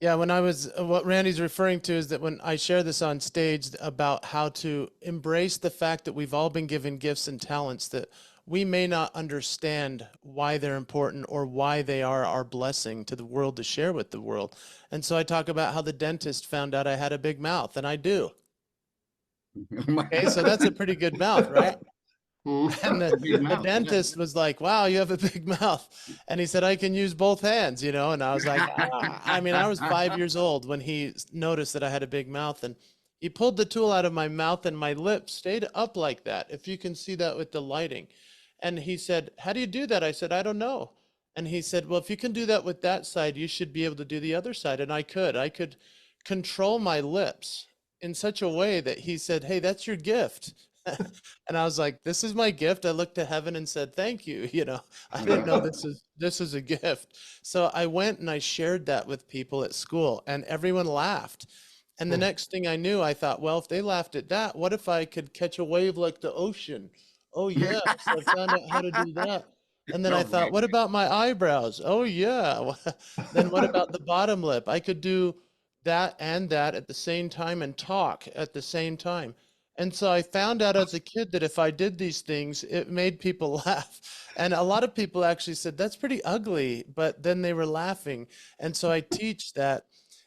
Yeah, what Randy's referring to is that when I share this on stage about how to embrace the fact that we've all been given gifts and talents that we may not understand why they're important or why they are our blessing to the world to share with the world. And so I talk about how the dentist found out I had a big mouth, and I do. Oh my Okay, so that's a pretty good mouth, right? And a big the mouth, yeah. dentist was like, "Wow, you have a big mouth." And he said, "I can use both hands, you know?" And I was like, ah. I mean, I was 5 years old when he noticed that I had a big mouth, and he pulled the tool out of my mouth, and my lips stayed up like that. If you can see that with the lighting. And he said, "How do you do that?" I said, "I don't know." And he said, "Well, if you can do that with that side, you should be able to do the other side." And I could. I could control my lips in such a way that he said, "Hey, that's your gift." And I was like, "This is my gift." I looked to heaven and said, "Thank you." You know, I didn't know this is a gift. So I went and I shared that with people at school, and everyone laughed. And the next thing I knew, I thought, well, if they laughed at that, what if I could catch a wave like the ocean? Oh yeah. So I found out how to do that. And then I Oh, thought, what about my eyebrows? Oh yeah. Then what about the bottom lip? I could do that and that at the same time and talk at the same time. And so I found out as a kid that if I did these things, it made people laugh. And a lot of people actually said, that's pretty ugly, but then they were laughing. And so I teach that,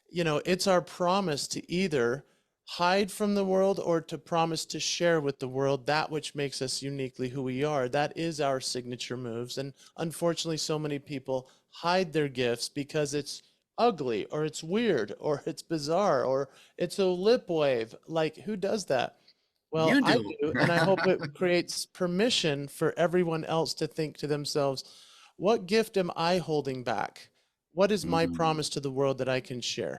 it's our promise to either hide from the world or to promise to share with the world that which makes us uniquely who we are. That is our signature moves. And unfortunately, so many people hide their gifts because it's ugly or it's weird or it's bizarre or it's a lip wave. Like, who does that? Well, you I do. do, and I hope it creates permission for everyone else to think to themselves, what gift am I holding back? What is my Mm. promise to the world that I can share?